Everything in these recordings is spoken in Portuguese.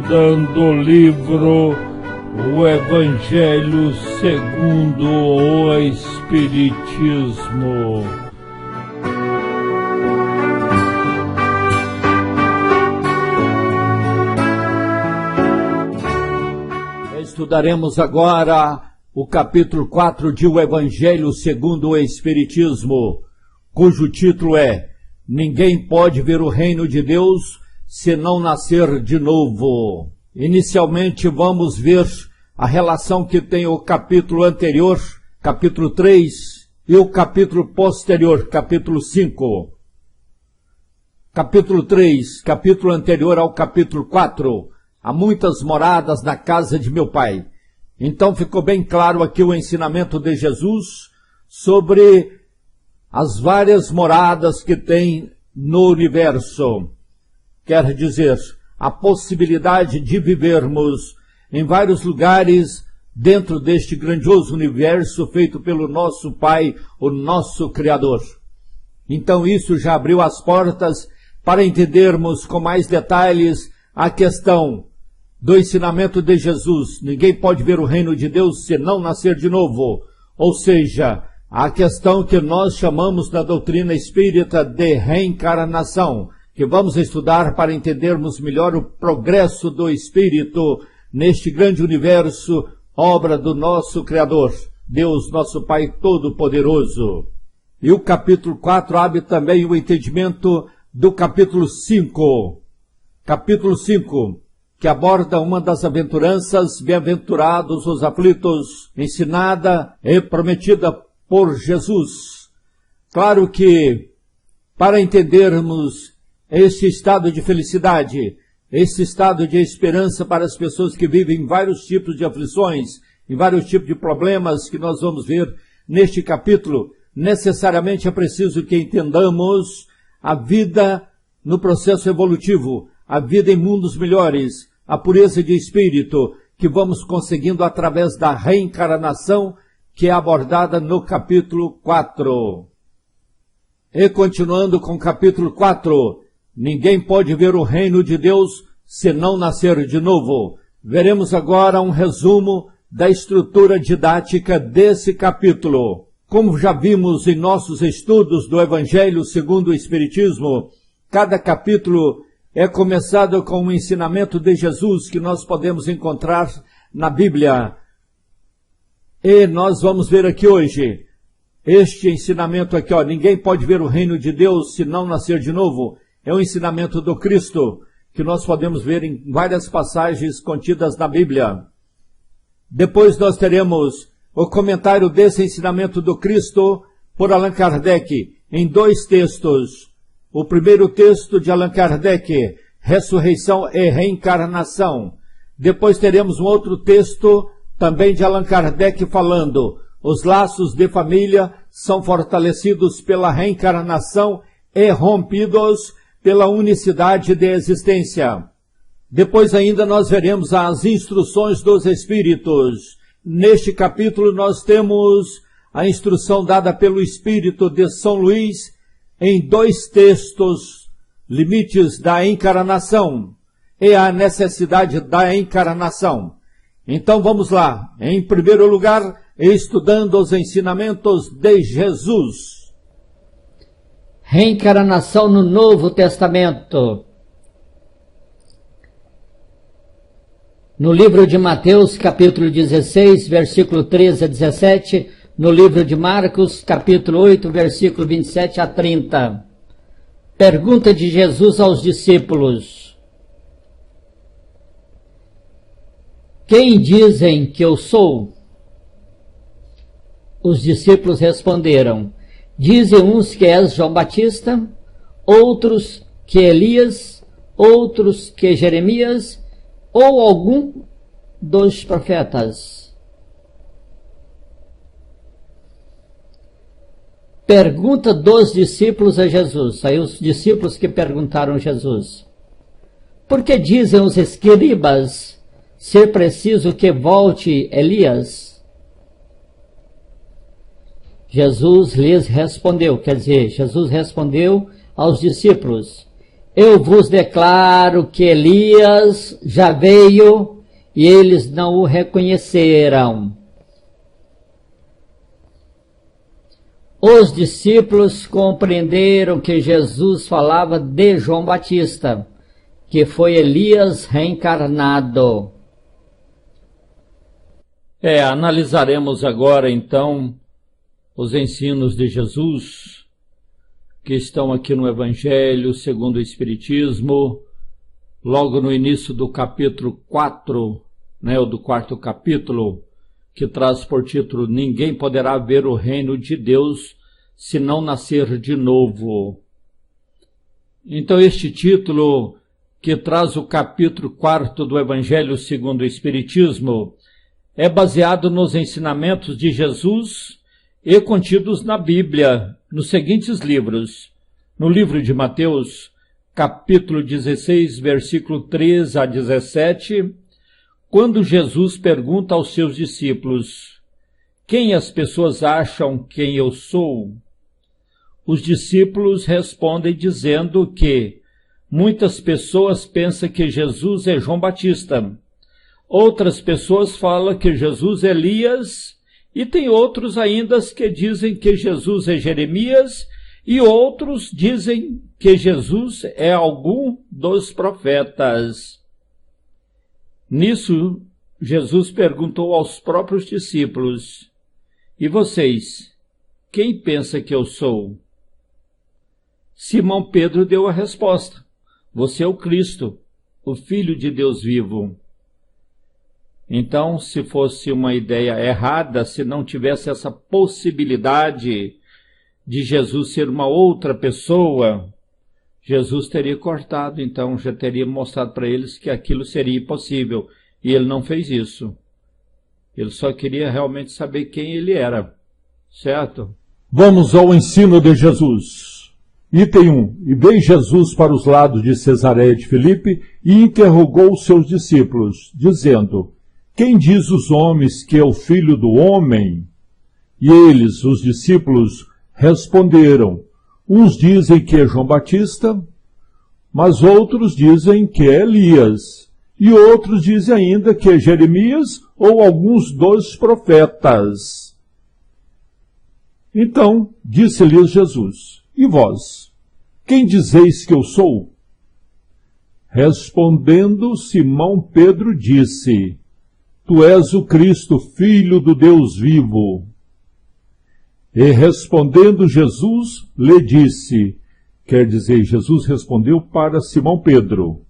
estudando o livro O Evangelho segundo o Espiritismo. Estudaremos agora o capítulo 4 de O Evangelho segundo o Espiritismo, cujo título é Ninguém pode ver o reino de Deus se não nascer de novo. Inicialmente vamos ver a relação que tem o capítulo anterior, capítulo 3, e o capítulo posterior, capítulo 5. Capítulo 3, capítulo anterior ao capítulo 4, há muitas moradas na casa de meu Pai. Então ficou bem claro aqui o ensinamento de Jesus sobre as várias moradas que tem no universo. Quer dizer, a possibilidade de vivermos em vários lugares dentro deste grandioso universo feito pelo nosso Pai, o nosso Criador. Então isso já abriu as portas para entendermos com mais detalhes a questão do ensinamento de Jesus. Ninguém pode ver o reino de Deus se não nascer de novo. Ou seja, a questão que nós chamamos na doutrina espírita de reencarnação, que vamos estudar para entendermos melhor o progresso do espírito neste grande universo, obra do nosso Criador, Deus, nosso Pai Todo-Poderoso. E o capítulo 4 abre também o entendimento do capítulo 5. Capítulo 5, que aborda uma das aventuranças, bem-aventurados os aflitos, ensinada e prometida por Jesus. Claro que, para entendermos este estado de felicidade, esse estado de esperança para as pessoas que vivem em vários tipos de aflições, em vários tipos de problemas que nós vamos ver neste capítulo, necessariamente é preciso que entendamos a vida no processo evolutivo, a vida em mundos melhores, a pureza de espírito que vamos conseguindo através da reencarnação que é abordada no capítulo 4. E continuando com o capítulo 4, ninguém pode ver o reino de Deus se não nascer de novo. Veremos agora um resumo da estrutura didática desse capítulo. Como já vimos em nossos estudos do Evangelho segundo o Espiritismo, cada capítulo é começado com um ensinamento de Jesus que nós podemos encontrar na Bíblia. E nós vamos ver aqui hoje este ensinamento aqui, ninguém pode ver o reino de Deus se não nascer de novo. É um ensinamento do Cristo que nós podemos ver em várias passagens contidas na Bíblia. Depois nós teremos o comentário desse ensinamento do Cristo por Allan Kardec em dois textos. O primeiro texto de Allan Kardec, Ressurreição e Reencarnação. Depois teremos um outro texto também de Allan Kardec falando, os laços de família são fortalecidos pela reencarnação e rompidos pela unicidade de existência. Depois ainda nós veremos as instruções dos Espíritos. Neste capítulo nós temos a instrução dada pelo Espírito de São Luís em dois textos, limites da encarnação e a necessidade da encarnação. Então vamos lá, em primeiro lugar, estudando os ensinamentos de Jesus. Reencarnação no Novo Testamento. No livro de Mateus, capítulo 16, versículo 13 a 17, no livro de Marcos, capítulo 8, versículo 27 a 30. Pergunta de Jesus aos discípulos. Quem dizem que eu sou? Os discípulos responderam, dizem uns que és João Batista, outros que Elias, outros que Jeremias, ou algum dos profetas. Pergunta dos discípulos a Jesus. Aí os discípulos que perguntaram a Jesus. Por que dizem os escribas ser preciso que volte Elias? Jesus lhes respondeu, Jesus respondeu aos discípulos, Eu vos declaro que Elias já veio e eles não o reconheceram. Os discípulos compreenderam que Jesus falava de João Batista, que foi Elias reencarnado. Analisaremos agora então os ensinos de Jesus que estão aqui no Evangelho segundo o Espiritismo, logo no início do capítulo 4, ou do quarto capítulo, que traz por título: Ninguém poderá ver o reino de Deus se não nascer de novo. Então este título, que traz o capítulo 4 do Evangelho segundo o Espiritismo, é baseado nos ensinamentos de Jesus e contidos na Bíblia, nos seguintes livros. No livro de Mateus, capítulo 16, versículo 3 a 17, quando Jesus pergunta aos seus discípulos: quem as pessoas acham quem eu sou? Os discípulos respondem dizendo que muitas pessoas pensam que Jesus é João Batista. Outras pessoas falam que Jesus é Elias, e tem outros ainda que dizem que Jesus é Jeremias, e outros dizem que Jesus é algum dos profetas. Nisso, Jesus perguntou aos próprios discípulos: e vocês, quem pensa que eu sou? Simão Pedro deu a resposta: você é o Cristo, o Filho de Deus vivo. Então, se fosse uma ideia errada, se não tivesse essa possibilidade de Jesus ser uma outra pessoa, Jesus teria cortado, então já teria mostrado para eles que aquilo seria impossível. E ele não fez isso. Ele só queria realmente saber quem ele era. Certo? Vamos ao ensino de Jesus. Item 1. E veio Jesus para os lados de Cesareia de Filipe e interrogou os seus discípulos, dizendo: quem diz os homens que é o Filho do Homem? E eles, os discípulos, responderam: uns dizem que é João Batista, mas outros dizem que é Elias, e outros dizem ainda que é Jeremias ou alguns dos profetas. Então disse-lhes Jesus: e vós, quem dizeis que eu sou? Respondendo, Simão Pedro disse: tu és o Cristo, Filho do Deus vivo. E respondendo Jesus, lhe disse, quer dizer, Jesus respondeu para Simão Pedro: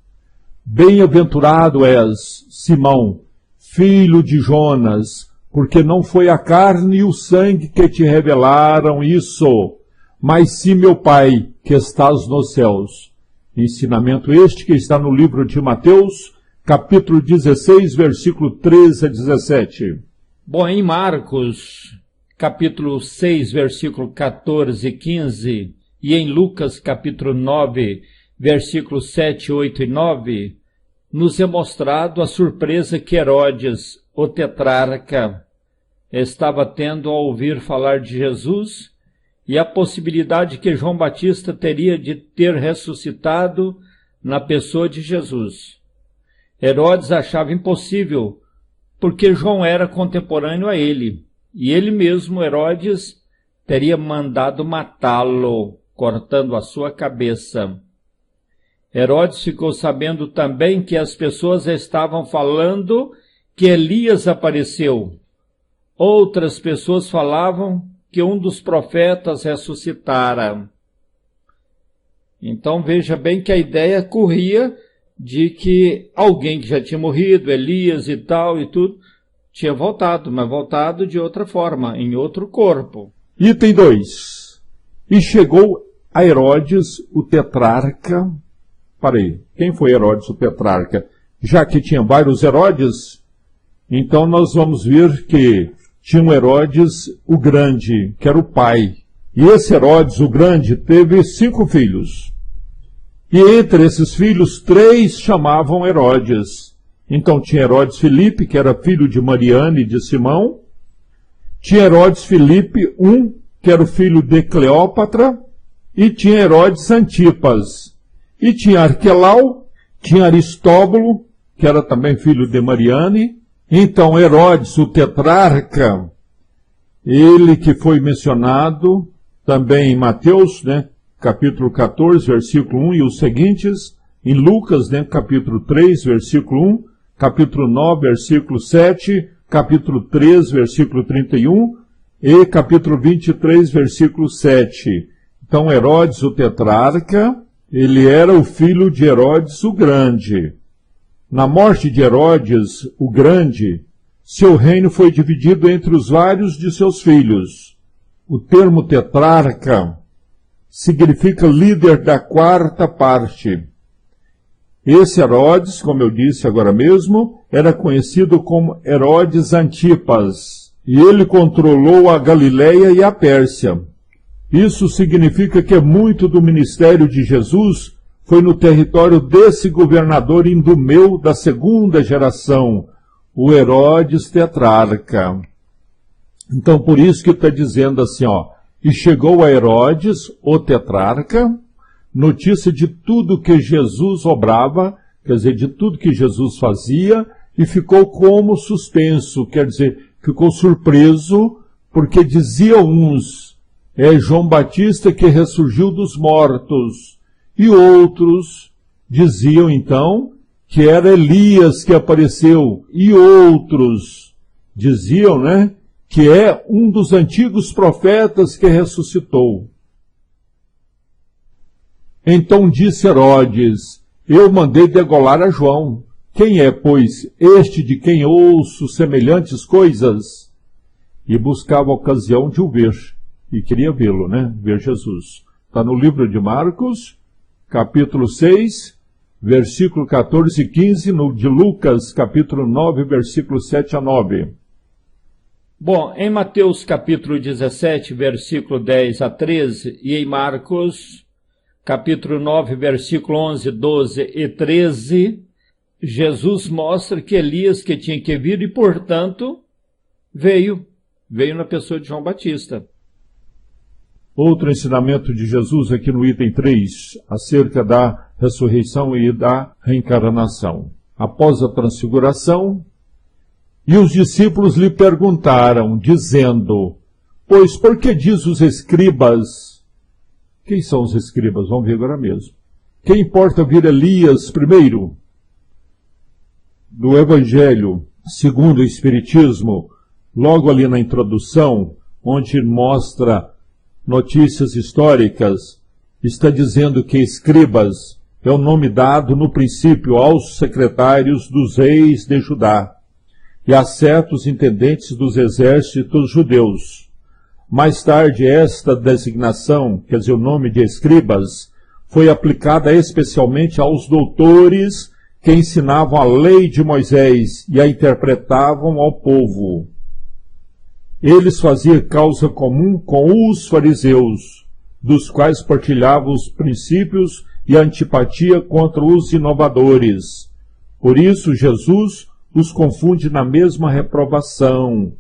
bem-aventurado és, Simão, filho de Jonas, porque não foi a carne e o sangue que te revelaram isso, mas sim meu Pai, que estás nos céus. Ensinamento este que está no livro de Mateus, capítulo 16, versículo 13 a 17. Bom, em Marcos, capítulo 6, versículo 14 e 15, e em Lucas, capítulo 9, versículos 7, 8 e 9, nos é mostrado a surpresa que Herodes, o tetrarca, estava tendo ao ouvir falar de Jesus e a possibilidade que João Batista teria de ter ressuscitado na pessoa de Jesus. Herodes achava impossível, porque João era contemporâneo a ele, e ele mesmo, Herodes, teria mandado matá-lo, cortando a sua cabeça. Herodes ficou sabendo também que as pessoas estavam falando que Elias apareceu. Outras pessoas falavam que um dos profetas ressuscitara. Então veja bem que a ideia corria de que alguém que já tinha morrido, Elias e tal e tudo, tinha voltado, mas voltado de outra forma, em outro corpo. Item 2. E chegou a Herodes, o tetrarca. Parei, quem foi Herodes, o tetrarca? Já que tinha vários Herodes, então nós vamos ver que tinha um Herodes o Grande, que era o pai. E esse Herodes o Grande teve 5 filhos. E entre esses filhos, 3 chamavam Herodes. Então tinha Herodes Filipe, que era filho de Mariana e de Simão. Tinha Herodes Filipe I, que era o filho de Cleópatra. E tinha Herodes Antipas. E tinha Arquelau, tinha Aristóbulo, que era também filho de Mariane. Então Herodes, o tetrarca, ele que foi mencionado também em Mateus, né, capítulo 14, versículo 1 e os seguintes, em Lucas, né, capítulo 3, versículo 1, capítulo 9, versículo 7, capítulo 3, versículo 31 e capítulo 23, versículo 7. Então Herodes, o tetrarca, ele era o filho de Herodes o Grande. Na morte de Herodes o Grande, seu reino foi dividido entre os vários de seus filhos. O termo tetrarca significa líder da quarta parte. Esse Herodes, como eu disse agora mesmo, era conhecido como Herodes Antipas, e ele controlou a Galileia e a Pérsia. Isso significa que muito do ministério de Jesus foi no território desse governador indumeu da segunda geração, o Herodes tetrarca. Então, por isso que está dizendo assim, ó, e chegou a Herodes, o tetrarca, notícia de tudo que Jesus obrava, quer dizer, de tudo que Jesus fazia, e ficou como suspenso, quer dizer, ficou surpreso, porque diziam uns, é João Batista que ressurgiu dos mortos, e outros diziam então que era Elias que apareceu, e outros diziam, né, que é um dos antigos profetas que ressuscitou. Então disse Herodes, eu mandei degolar a João. Quem é, pois, este de quem ouço semelhantes coisas? E buscava a ocasião de o ver. E queria vê-lo, né? Ver Jesus. Está no livro de Marcos, capítulo 6, versículo 14 e 15, no de Lucas, capítulo 9, versículo 7 a 9. Bom, em Mateus capítulo 17, versículo 10 a 13, e em Marcos capítulo 9, versículo 11, 12 e 13, Jesus mostra que Elias que tinha que vir e, portanto, veio na pessoa de João Batista. Outro ensinamento de Jesus aqui no item 3, acerca da ressurreição e da reencarnação. Após a transfiguração, e os discípulos lhe perguntaram, dizendo, pois por que diz os escribas? Quem são os escribas? Vamos ver agora mesmo. Quem importa vir Elias primeiro? Do Evangelho, segundo o Espiritismo, logo ali na introdução, onde mostra notícias históricas, está dizendo que escribas é o nome dado no princípio aos secretários dos reis de Judá e a certos intendentes dos exércitos judeus. Mais tarde, esta designação, quer dizer, o nome de escribas, foi aplicada especialmente aos doutores que ensinavam a lei de Moisés e a interpretavam ao povo. Eles faziam causa comum com os fariseus, dos quais partilhavam os princípios e a antipatia contra os inovadores. Por isso, Jesus os confunde na mesma reprovação.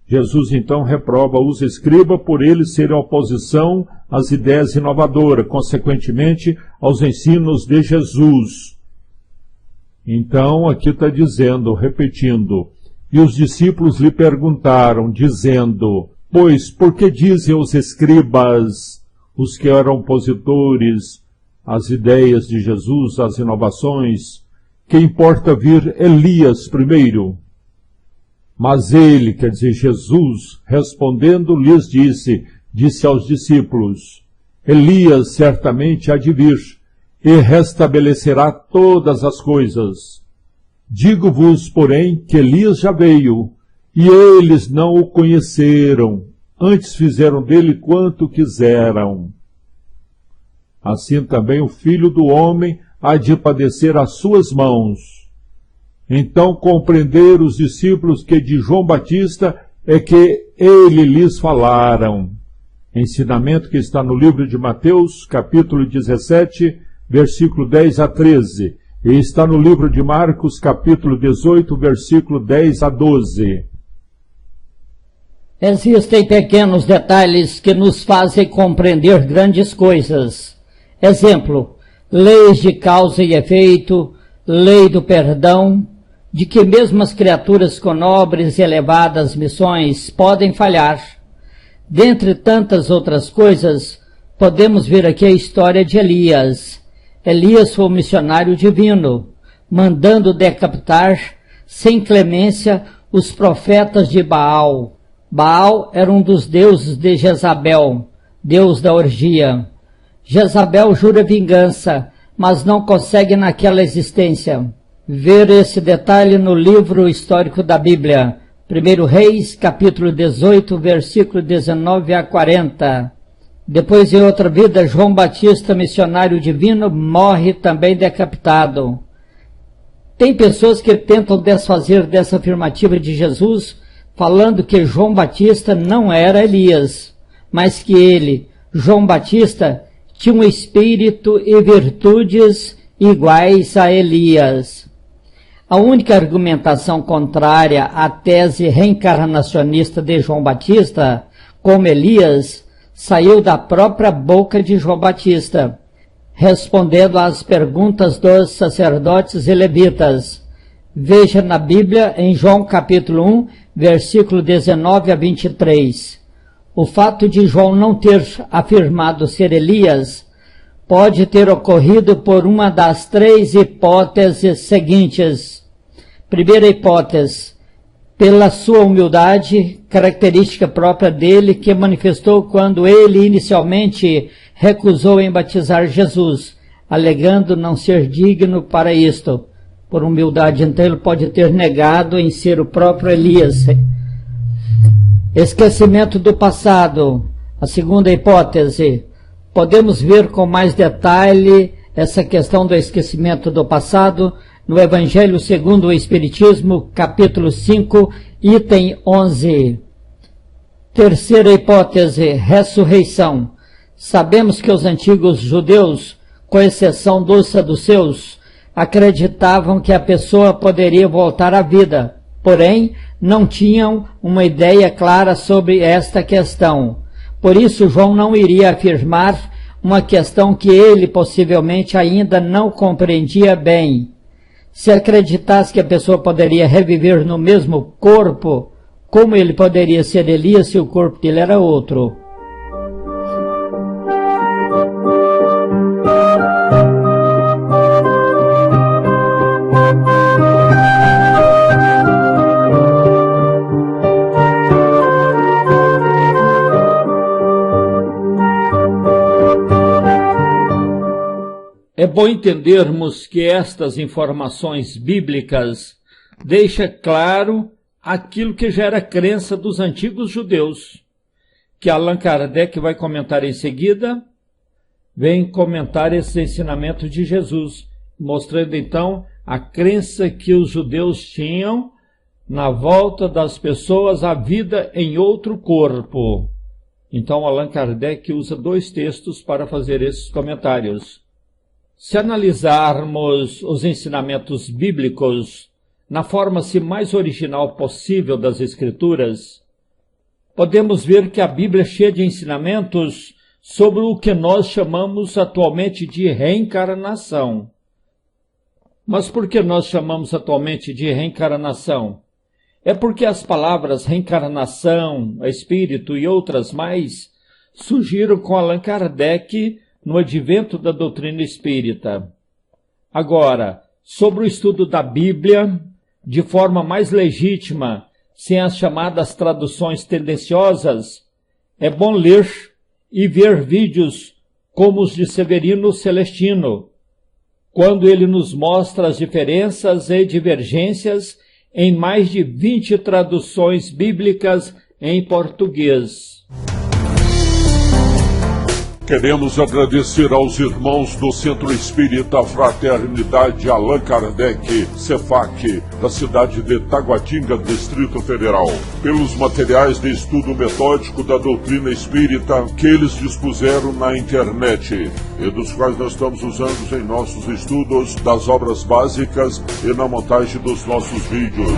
Jesus, então, reprova os escribas por eles serem oposição às ideias inovadoras, consequentemente, aos ensinos de Jesus. Então, aqui está dizendo, repetindo, e os discípulos lhe perguntaram, dizendo, pois, por que dizem os escribas, os que eram opositores às ideias de Jesus, às inovações, que importa vir Elias primeiro? Mas ele, quer dizer, Jesus, respondendo, lhes disse aos discípulos, Elias certamente há de vir, e restabelecerá todas as coisas. Digo-vos, porém, que Elias já veio, e eles não o conheceram, antes fizeram dele quanto quiseram. Assim também o Filho do Homem há de padecer às suas mãos. Então compreenderam os discípulos que de João Batista é que ele lhes falaram. Ensinamento que está no livro de Mateus, capítulo 17, versículo 10 a 13. E está no livro de Marcos, capítulo 18, versículo 10 a 12. Existem pequenos detalhes que nos fazem compreender grandes coisas. Exemplo, leis de causa e efeito, lei do perdão, de que mesmo as criaturas com nobres e elevadas missões podem falhar. Dentre tantas outras coisas, podemos ver aqui a história de Elias. Elias foi um missionário divino, mandando decapitar, sem clemência, os profetas de Baal. Baal era um dos deuses de Jezabel, deus da orgia. Jezabel jura vingança, mas não consegue naquela existência. Ver esse detalhe no livro histórico da Bíblia, 1 Reis, capítulo 18, versículo 19 a 40. Depois, em outra vida, João Batista, missionário divino, morre também decapitado. Tem pessoas que tentam desfazer dessa afirmativa de Jesus, falando que João Batista não era Elias, mas que ele, João Batista, tinha um espírito e virtudes iguais a Elias. A única argumentação contrária à tese reencarnacionista de João Batista, como Elias, saiu da própria boca de João Batista, respondendo às perguntas dos sacerdotes e levitas. Veja na Bíblia, em João capítulo 1, versículo 19 a 23. O fato de João não ter afirmado ser Elias pode ter ocorrido por uma das três hipóteses seguintes. Primeira hipótese, pela sua humildade, característica própria dele, que manifestou quando ele inicialmente recusou em batizar Jesus, alegando não ser digno para isto. Por humildade, então, ele pode ter negado em ser o próprio Elias. Esquecimento do passado. A segunda hipótese. Podemos ver com mais detalhe essa questão do esquecimento do passado no Evangelho segundo o Espiritismo, capítulo 5, item 11. Terceira hipótese, ressurreição. Sabemos que os antigos judeus, com exceção dos saduceus, acreditavam que a pessoa poderia voltar à vida, porém não tinham uma ideia clara sobre esta questão. Por isso, João não iria afirmar uma questão que ele possivelmente ainda não compreendia bem. Se acreditasse que a pessoa poderia reviver no mesmo corpo, como ele poderia ser Elias se o corpo dele era outro? É bom entendermos que estas informações bíblicas deixam claro aquilo que já era crença dos antigos judeus, que Allan Kardec vai comentar em seguida, vem comentar esse ensinamento de Jesus, mostrando então a crença que os judeus tinham na volta das pessoas à vida em outro corpo. Então Allan Kardec usa dois textos para fazer esses comentários. Se analisarmos os ensinamentos bíblicos na forma-se mais original possível das Escrituras, podemos ver que a Bíblia é cheia de ensinamentos sobre o que nós chamamos atualmente de reencarnação. Mas por que nós chamamos atualmente de reencarnação? É porque as palavras reencarnação, espírito e outras mais surgiram com Allan Kardec no advento da doutrina espírita. Agora, sobre o estudo da Bíblia, de forma mais legítima, sem as chamadas traduções tendenciosas, é bom ler e ver vídeos como os de Severino Celestino, quando ele nos mostra as diferenças e divergências em mais de 20 traduções bíblicas em português. Queremos agradecer aos irmãos do Centro Espírita Fraternidade Allan Kardec, CEFAC, da cidade de Taguatinga, Distrito Federal, pelos materiais de estudo metódico da doutrina espírita que eles dispuseram na internet e dos quais nós estamos usando em nossos estudos das obras básicas e na montagem dos nossos vídeos.